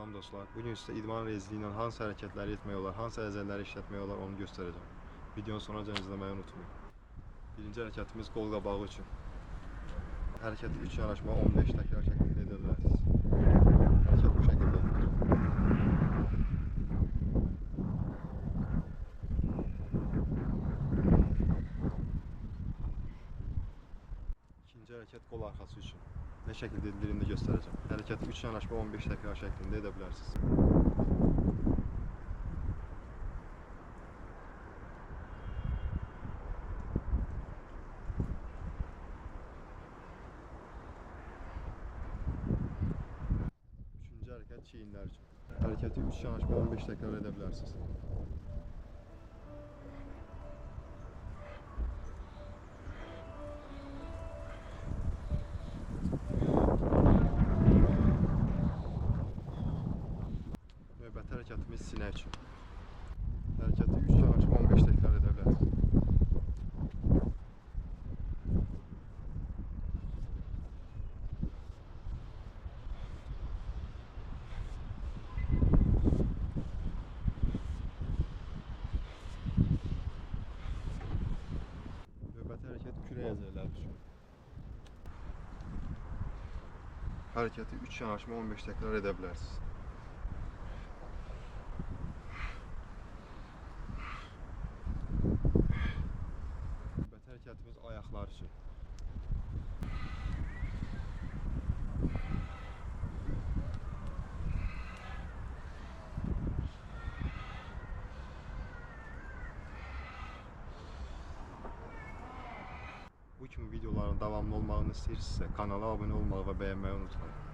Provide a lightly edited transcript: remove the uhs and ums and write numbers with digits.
Salam dostlar. Bugün sizə idman rezili ilə hansı hərəkətləri etmək olar, hansı əzələləri işlətmək olar onu göstərəcəm. Videonun sonucu izləməyi unutmayın. Birinci hərəkətimiz qol qabağı üçün. Hərəkəti 3 yanaşma 15 təkrar şəklində edə bilərsiniz. Hərəkət bu şəkildə olur. İkinci hərəkət qol arxası üçün. Ne şəkildə edildiğini göstereceğim. Hərəkəti 3 yanaşma 15 təkrar şəklində edə bilərsiniz. Üçüncü hərəkət çiyinlər üçün. Hərəkəti 3 yanaşma 15 təkrar edə bilərsiniz. Növbəti hərəkətimiz sinə üçün. Hərəkəti 3 yanaşma 15 təkrar edə bilərsiniz. Növbəti hərəkət kürək əzələləri üçün. Hərəkəti 3 yanaşma 15 təkrar edə bilərsiniz. Hərəkətimiz ayaqlar üçün. Bu kimi videoların davamlı olmağını istəyirsinizsə kanala abunə olmağı və bəyənməyi unutmayın.